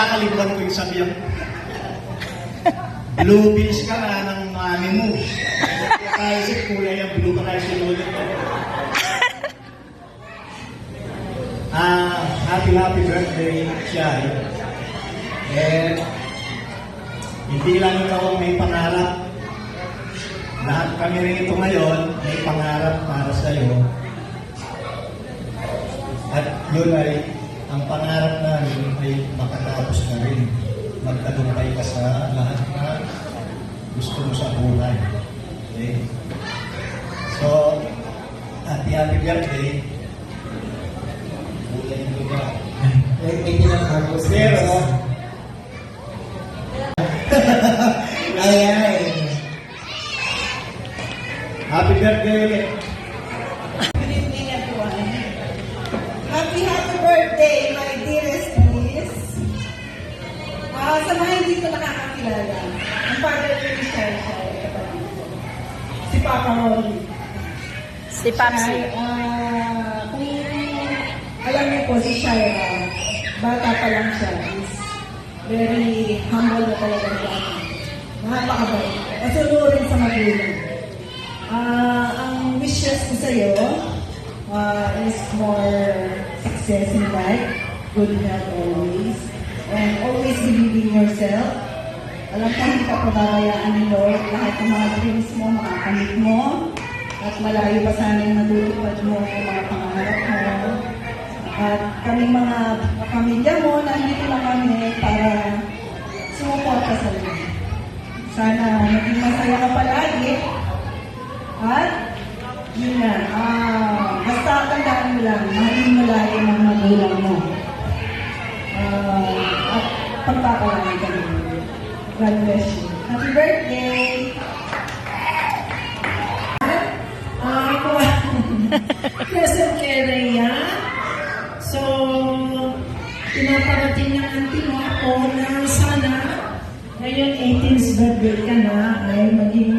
Kinakalimutan ko yung sabihan. Blue beans ka na ng mami mo. Kaya si kuya yung blue ka kaya sinulot ko. Happy birthday, Shai. Hindi lang ikaw may pangarap. Lahat kami rito ngayon may pangarap para sa iyo. At yun ay, ang pangarap namin ay makatapos na rin. Magtagumpay ka sa lahat na gusto mo sa buhay. Okay? So, happy birthday. Bulay mo ba? May pinakagos. Pero, Ay. happy birthday ulit. Good evening, everyone. Happy birthday, my dearest niece. Sa mga hindi ko nakakakilala, ang father ko ni Shai, si Papa Rolly. Si Papsi. Kung alam niyo po si Shai, bata pa lang siya, is very humble na talaga siya. Napakabait. Kasunurin sa magulang. Ang wishes ko sa iyo is more success in life, good health always, and always believe in yourself. Alam ko hindi ka pabayaan ni Lord, lahat ng mga dreams mo, makakamit mo, at malayo pa sana yung natutupad mo ang mga pangarap mo. At kaming mga pamilya mo, nandito lang kami para sumuporta sa iyo. Sana maging masaya ka palagi. At, yun na, basta tandaan mo lang, mahalin mo lang yung mga magulang mo. At pagpapalagi ka rin. God bless you. Happy birthday! Ako, present kay Rhea. So, pinaparating ng auntie mo ako na sana ngayon 18th birthday ka na ay maging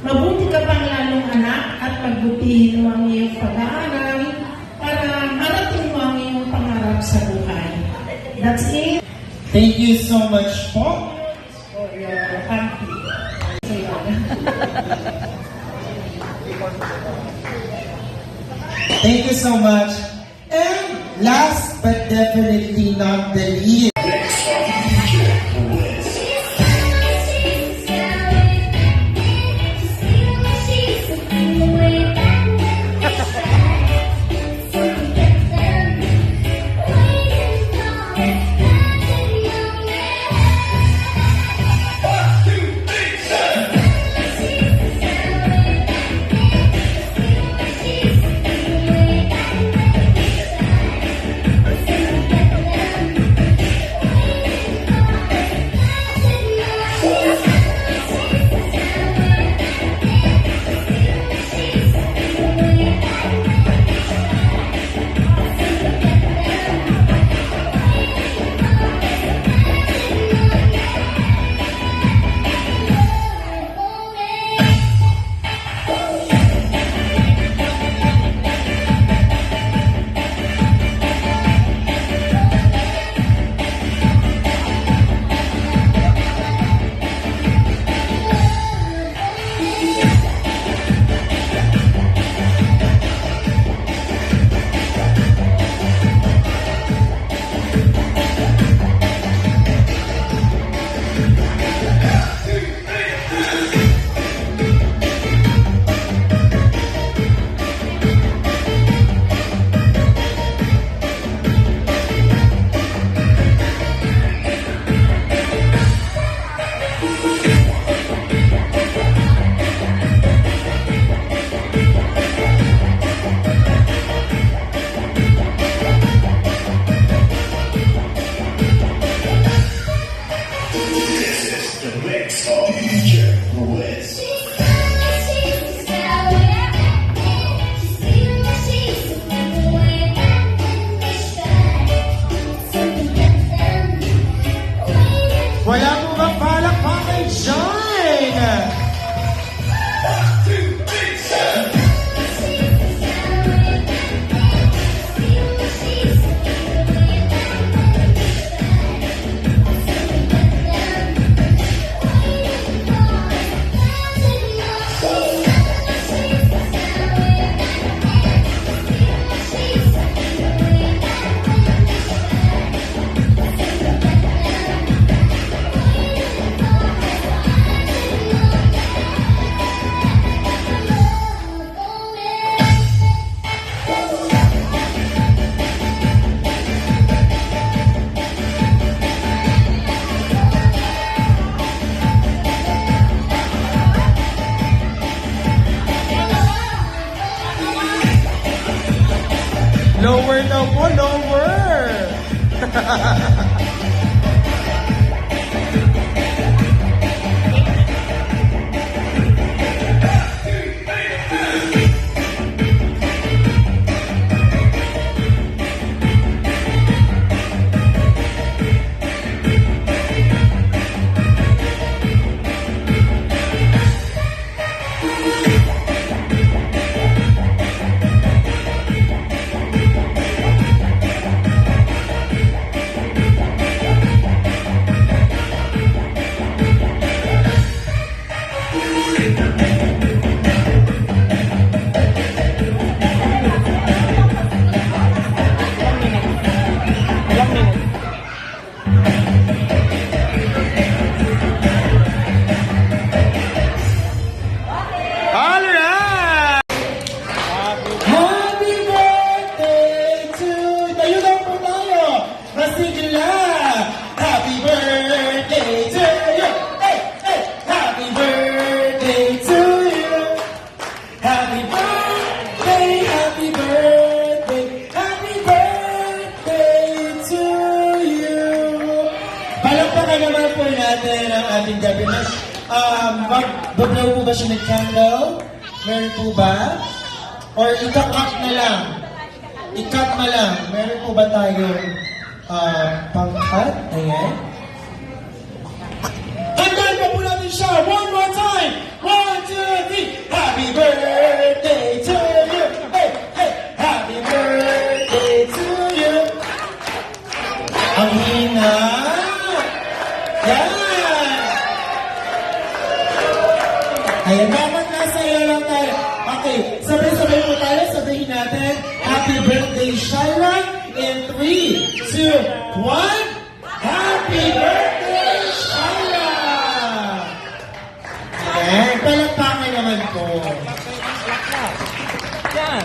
mabuti ka pang lalong anak at pagbutihin mo ang iyong pag-aaral para marating mo ang iyong pangarap sa buhay. That's it. Thank you so much po. For your auntie. So, yun. Thank you so much. And last but definitely not the least, Lower daw po, lower! Alright! Happy birthday to... Tayo daw po tayo! Masigla! Happy birthday to you! Hey! Hey! Happy birthday to you! Happy birthday! Happy birthday! Happy birthday to you! Palakpakan naman po natin ang ating gabi na Bablaw po ba siya ng candle? Meron po ba? Or ika-cut na lang? I-cut na lang. Meron po ba tayong pang-cut? Ayan. Tandaan pa po natin siya! One more time! 1, 2, 3! Happy birthday to you! Hey! Hey! Happy birthday to you! Ang hina! Yan! Ayan, dapat nasa iyo lang tayo. Okay, sabay-sabay po tayo, sabihin natin, Happy Birthday, Shaira, in 3, 2, 1, Happy Birthday, Shaira! Ayan, palakpakan naman po. Yan.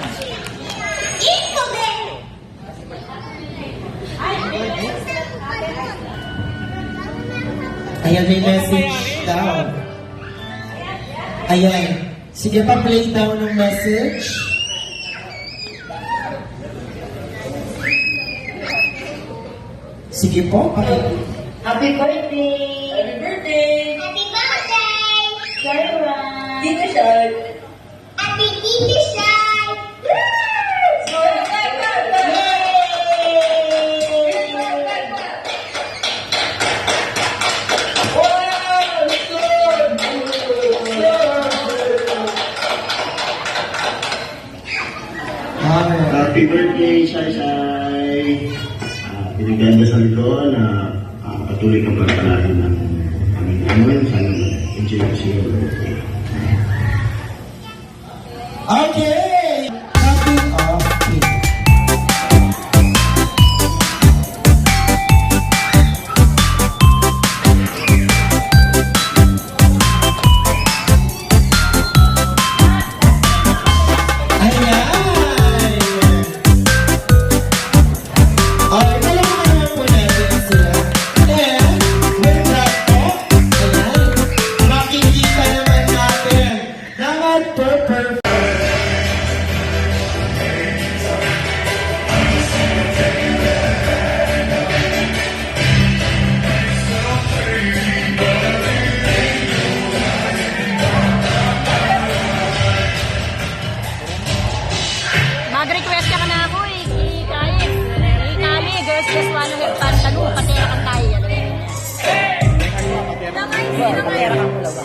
Ayan, may message daw. Ayan. Sige pa, play down ng message. Sige po, Happy birthday! Happy birthday! Happy birthday! Shaira! Dito siya! Happy Tito Shy! Happy birthday, Shai Shai! Binigyan ka sa ito na patuloy kang pagpalahin ng aming anuin. Sana mag-enjoy ko siya yung birthday. Okay! Happy okay. Mag-request ka na ako eh. Ikali, girls just wanna have fun. Tanong, patera kang tayo. Patera kang mula ba?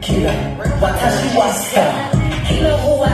Killer, watashi wa star. Hilo wa